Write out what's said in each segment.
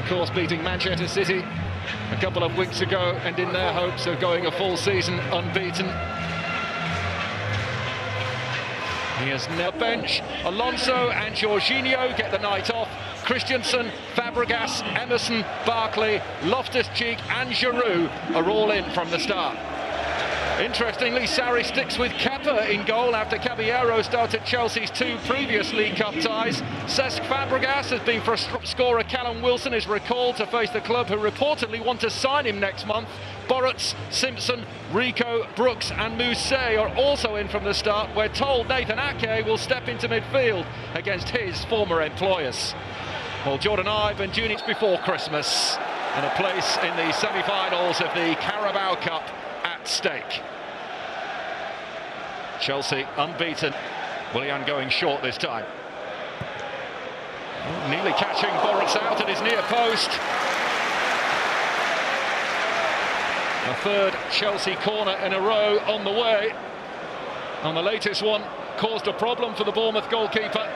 course, beating Manchester City a couple of weeks ago and in their hopes of going a full season unbeaten. He has no bench. Alonso and Jorginho get the night off. Christensen, Fabregas, Emerson, Barkley, Loftus-Cheek and Giroud are all in from the start. Interestingly, Sarri sticks with Kepa in goal after Caballero started Chelsea's 2 previous League Cup ties. Cesc Fabregas has been for scorer Callum Wilson is recalled to face the club who reportedly want to sign him next month. Boruc, Simpson, Rico, Brooks and Mousset are also in from the start. We're told Nathan Ake will step into midfield against his former employers. Well, Jordan Ibe and Junior before Christmas and a place in the semi-finals of the Carabao Cup at stake. Chelsea unbeaten. Willian going short this time. Nearly catching Boruc out at his near post. A third Chelsea corner in a row on the way. And the latest one caused a problem for the Bournemouth goalkeeper.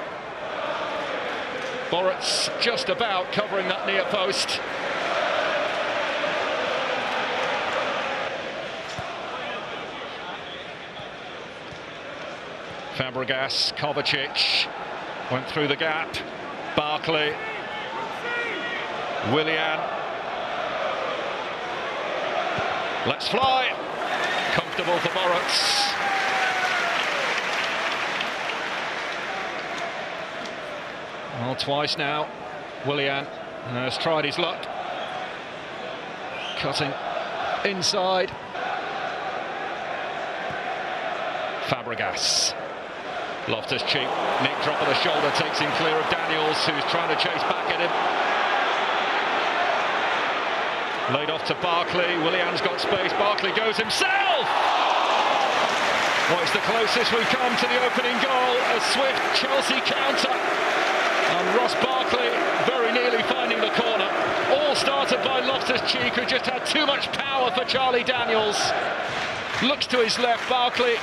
Boruc just about covering that near post. Fabregas, Kovacic went through the gap. Barkley, Willian. Let's fly. Comfortable for Boruc. Well, twice now. Willian has tried his luck. Cutting inside. Fabregas. Loftus-Cheek, Nick drop of the shoulder, takes him clear of Daniels, who's trying to chase back at him. Laid off to Barkley, Willian's got space, Barkley goes himself! Well, it's the closest we've come to the opening goal, a swift Chelsea counter. And Ross Barkley very nearly finding the corner. All started by Loftus-Cheek, who just had too much power for Charlie Daniels. Looks to his left, Barkley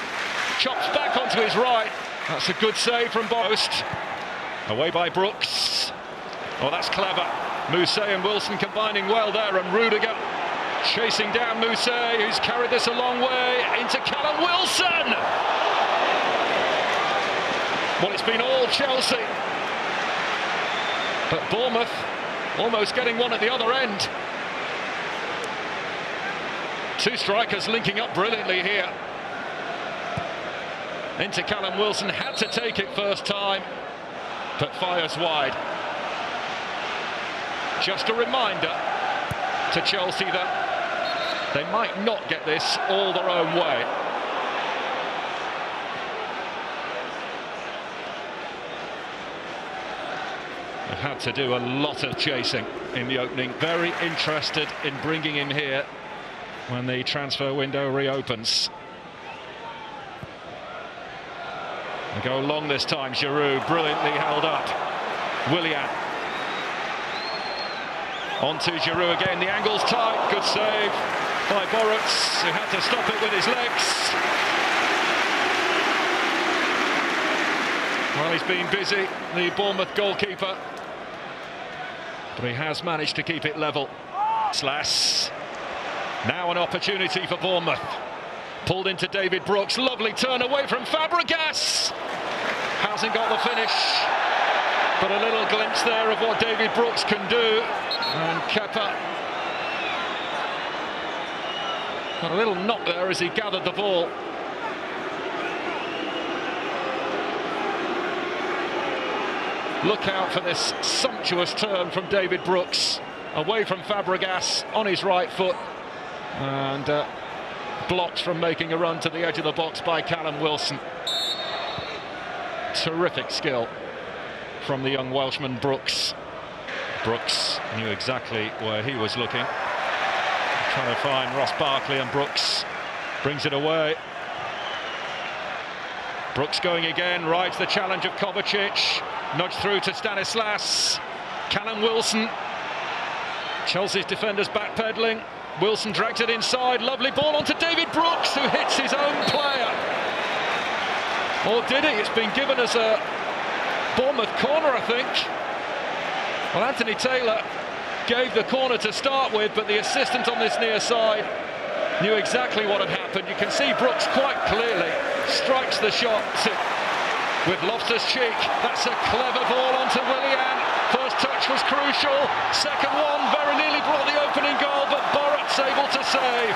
chops back onto his right. That's a good save from Bost. Away by Brooks. Oh, that's clever. Mousset and Wilson combining well there, and Rudiger chasing down Mousset, who's carried this a long way into Callum Wilson. Well, it's been all Chelsea, but Bournemouth almost getting one at the other end. 2 strikers linking up brilliantly here. Into Callum Wilson, had to take it first time, but fires wide. Just a reminder to Chelsea that they might not get this all their own way. They've had to do a lot of chasing in the opening. Very interested in bringing him here when the transfer window reopens. They go long this time. Giroud brilliantly held up. Willian. On to Giroud again. The angle's tight. Good save by Boruc, who had to stop it with his legs. Well, he's been busy, the Bournemouth goalkeeper, but he has managed to keep it level. Slash. Now an opportunity for Bournemouth. Pulled into David Brooks, lovely turn away from Fabregas. Hasn't got the finish, but a little glimpse there of what David Brooks can do. And Kepa got a little knock there as he gathered the ball. Look out for this sumptuous turn from David Brooks, away from Fabregas on his right foot, and blocked from making a run to the edge of the box by Callum Wilson. Terrific skill from the young Welshman Brooks. Brooks knew exactly where he was looking. Trying to find Ross Barkley, and Brooks brings it away. Brooks going again, rides the challenge of Kovacic. Nudged through to Stanislas. Callum Wilson. Chelsea's defenders backpedaling. Wilson drags it inside, lovely ball onto David Brooks, who hits his own player. Or did he? It's been given as a Bournemouth corner, I think. Well, Anthony Taylor gave the corner to start with, but the assistant on this near side knew exactly what had happened. You can see Brooks quite clearly strikes the shot with Loftus-Cheek. That's a clever ball onto Willian. First touch was crucial. Second one very nearly brought the opening goal, but Borut's able to save.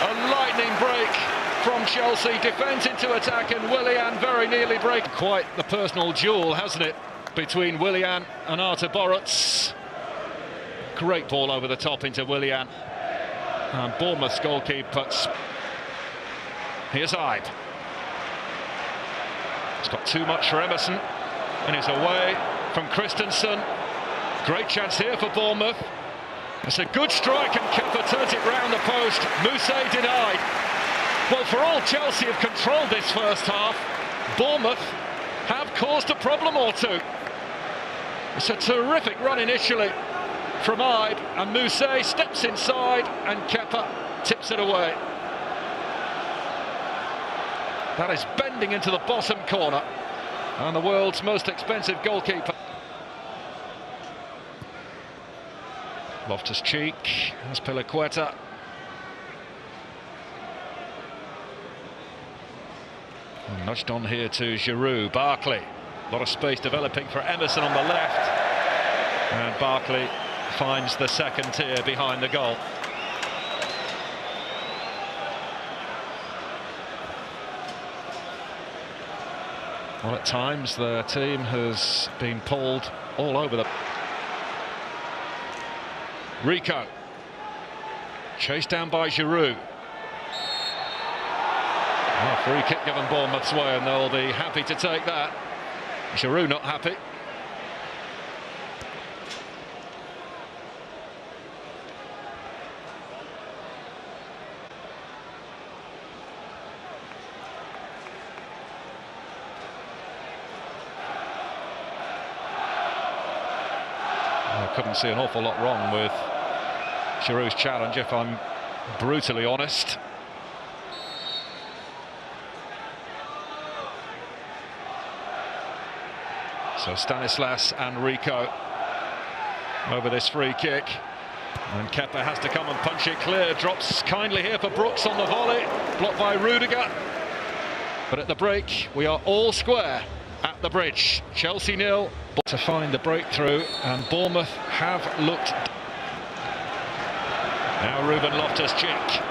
A lightning break from Chelsea, defence into attack, and Willian very nearly break. Quite the personal duel, hasn't it, between Willian and Artur Boruc. Great ball over the top into Willian. And Bournemouth's goalkeeper. Here's Ibe. It's got too much for Emerson, and it's away from Christensen. Great chance here for Bournemouth. It's a good strike, and Kepa turns it round the post. Moussa denied. Well, for all Chelsea have controlled this first half, Bournemouth have caused a problem or two. It's a terrific run initially from Ibe, and Moussa steps inside, and Kepa tips it away. That is bending into the bottom corner, and the world's most expensive goalkeeper. Loftus-Cheek has Piliqueta. Nudged on here to Giroud. Barkley. A lot of space developing for Emerson on the left. And Barkley finds the second tier behind the goal. Well, at times the team has been pulled all over the... Rico. Chased down by Giroud. Oh, free kick given Bournemouth's way, and they'll be happy to take that. Giroud not happy. I couldn't see an awful lot wrong with Giroud's challenge, if I'm brutally honest. So Stanislas and Rico over this free kick, and Kepa has to come and punch it clear. Drops kindly here for Brooks on the volley, blocked by Rudiger. But at the break, we are all square at the Bridge. Chelsea 0 to find the breakthrough, and Bournemouth have looked. Now Ruben Loftus-Cheek.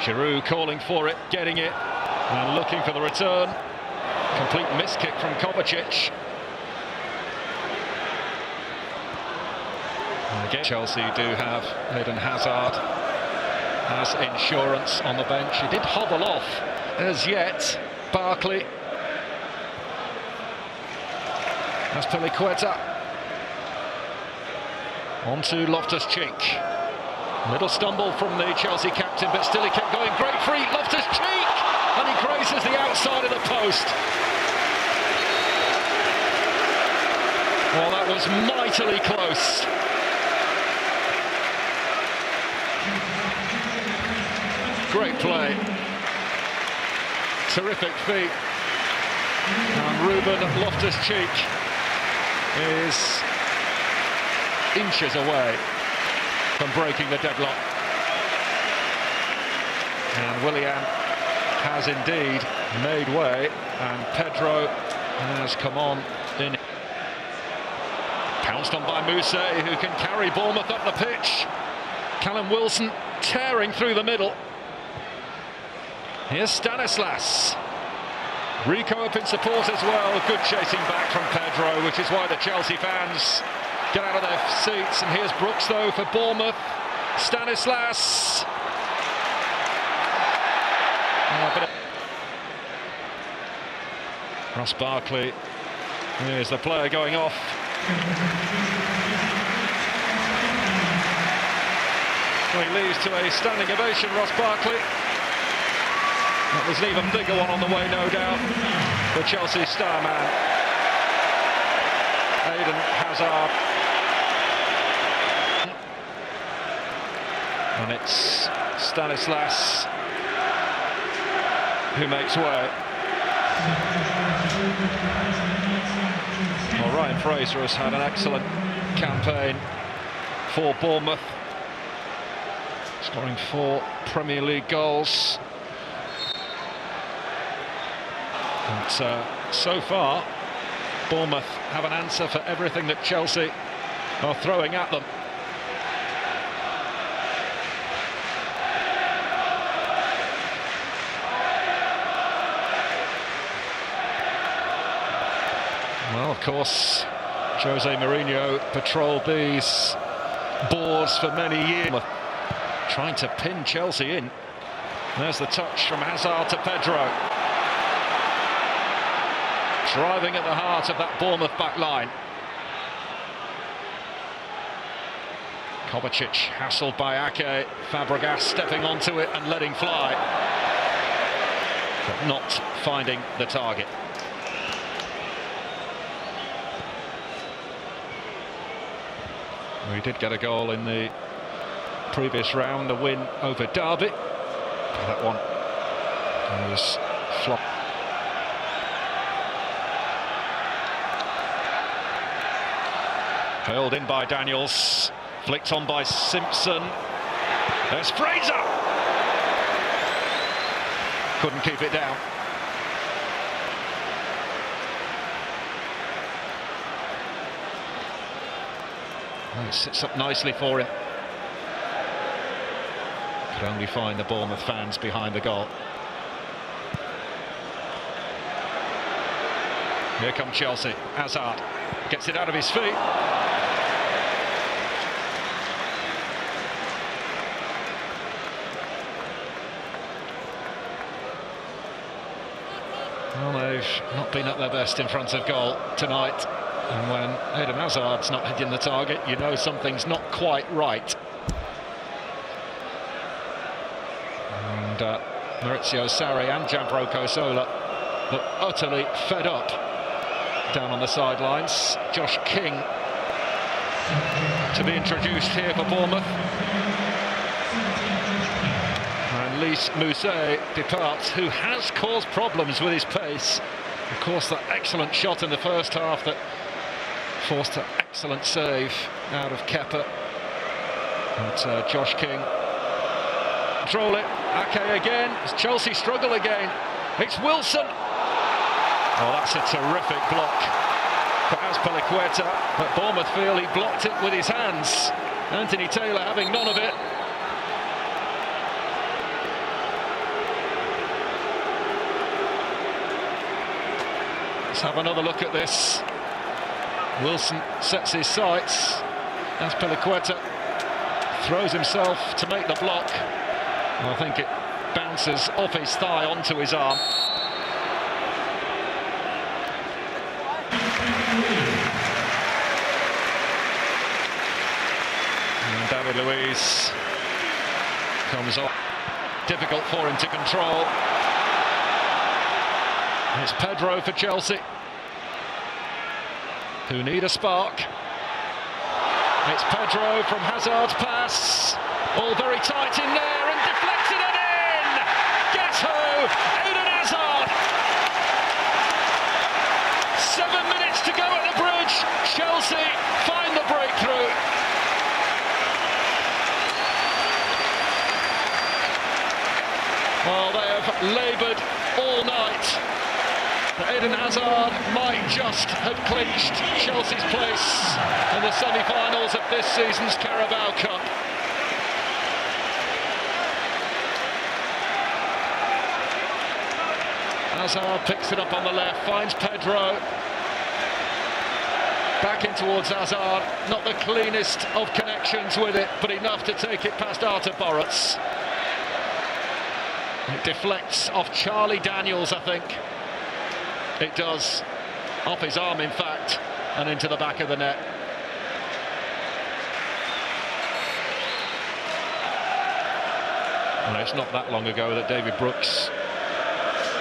Giroud calling for it, getting it, and looking for the return. Complete miss kick from Kovacic. And again, Chelsea do have Eden Hazard as insurance on the bench. He did hobble off as yet. Barkley. That's Piliqueta. On to Loftus-Cheek. Little stumble from the Chelsea captain, but still he kept going. Great free, Loftus-Cheek! And he grazes the outside of the post. Well, that was mightily close. Great play. Terrific feat. And Ruben Loftus-Cheek is inches away from breaking the deadlock. And Willian has indeed made way, and Pedro has come on in. Pounced on by Moussa, who can carry Bournemouth up the pitch. Callum Wilson tearing through the middle. Here's Stanislas. Rico up in support as well. Good chasing back from Pedro, which is why the Chelsea fans get out of their seats. And here's Brooks, though, for Bournemouth. Stanislas. Ross Barkley. Here's the player going off. Well, he leads to a standing ovation, Ross Barkley. That was an even bigger one on the way, no doubt. The Chelsea star man, Eden Hazard. And it's Stanislas who makes way. Well, Well, Ryan Fraser has had an excellent campaign for Bournemouth, scoring 4 Premier League goals. But so far, Bournemouth have an answer for everything that Chelsea are throwing at them. Well, of course, Jose Mourinho patrolled these boards for many years, trying to pin Chelsea in. There's the touch from Hazard to Pedro. Driving at the heart of that Bournemouth back line. Kovacic hassled by Ake. Fabregas stepping onto it and letting fly, but not finding the target. We did get a goal in the previous round, a win over Derby. That one was flop. Hurled in by Daniels, flicked on by Simpson. There's Fraser! Couldn't keep it down. Well, it sits up nicely for him. Could only find the Bournemouth fans behind the goal. Here come Chelsea. Hazard gets it out of his feet. Well, they've not been at their best in front of goal tonight. And when Eden Hazard's not hitting the target, you know something's not quite right. And Maurizio Sarri and Gianfranco Sola look utterly fed up down on the sidelines. Josh King to be introduced here for Bournemouth. And Lys Mousset departs, who has caused problems with his pace. Of course, that excellent shot in the first half that forced an excellent save out of Kepa. But Josh King control it. Ake again. As Chelsea struggle again. It's Wilson. Oh, that's a terrific block for Azpilicueta, but Bournemouth feel he blocked it with his hands. Anthony Taylor having none of it. Let's have another look at this. Wilson sets his sights. Azpilicueta throws himself to make the block. I think it bounces off his thigh onto his arm. And David Luiz comes off. Difficult for him to control. It's Pedro for Chelsea, who need a spark. It's Pedro from Hazard's pass. All very tight in there and deflected it in! Guess who? Eden Hazard! 7 minutes to go at the bridge. Chelsea find the breakthrough. Well, they have laboured all night. Eden Hazard might just have clinched Chelsea's place in the semi-finals of this season's Carabao Cup. Hazard picks it up on the left, finds Pedro. Back in towards Hazard, not the cleanest of connections with it, but enough to take it past Artur Boruc. It deflects off Charlie Daniels, I think. It does, off his arm in fact, and into the back of the net. Well, it's not that long ago that David Brooks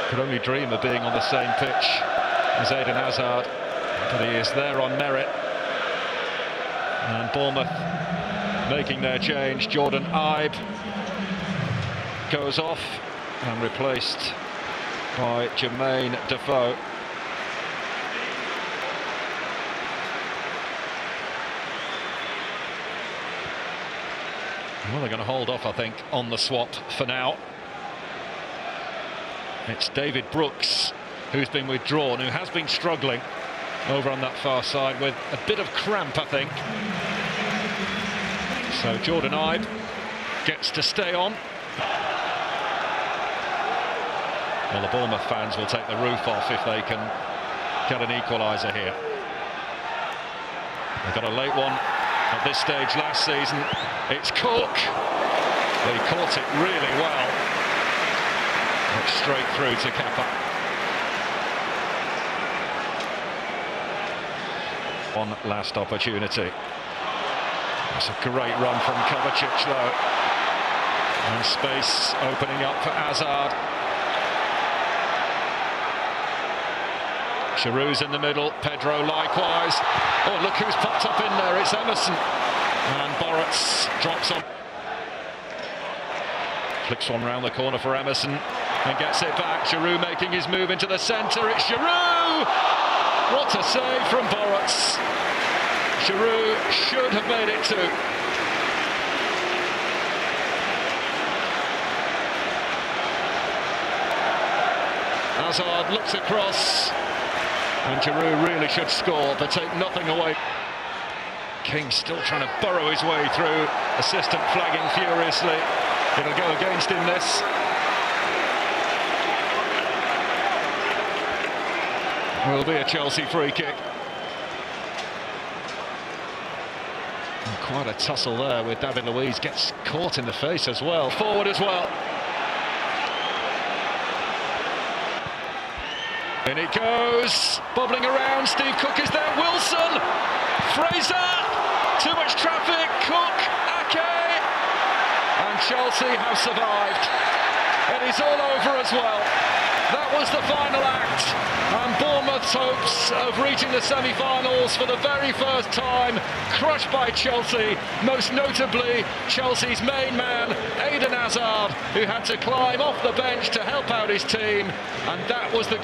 could only dream of being on the same pitch as Eden Hazard, but he is there on merit. And Bournemouth making their change. Jordan Ibe goes off and replaced by Jermaine Defoe. Well, they're going to hold off, I think, on the swap for now. It's David Brooks who's been withdrawn, who has been struggling over on that far side with a bit of cramp, I think. So Jordan Ibe gets to stay on. Well, the Bournemouth fans will take the roof off if they can get an equaliser here. They got a late one at this stage last season. It's Cook. He caught it really well. It's straight through to Kappa. One last opportunity. It's a great run from Kovacic though. And space opening up for Hazard. Giroud's in the middle, Pedro likewise. Oh, look who's popped up in there, it's Emerson. And Boruc drops on. Flicks one round the corner for Emerson and gets it back. Giroud making his move into the centre, it's Giroud! What a save from Boruc. Giroud should have made it two. Hazard looks across. And Giroud really should score, but take nothing away. King still trying to burrow his way through. Assistant flagging furiously. It'll go against him, this. Will be a Chelsea free kick. And quite a tussle there with David Luiz. Gets caught in the face as well. Forward as well. In it goes, bobbling around, Steve Cook is there, Wilson, Fraser, too much traffic, Cook, Ake, and Chelsea have survived. It is all over as well. That was the final act, and Bournemouth's hopes of reaching the semi-finals for the very first time crushed by Chelsea, most notably Chelsea's main man, Eden Hazard, who had to climb off the bench to help out his team, and that was the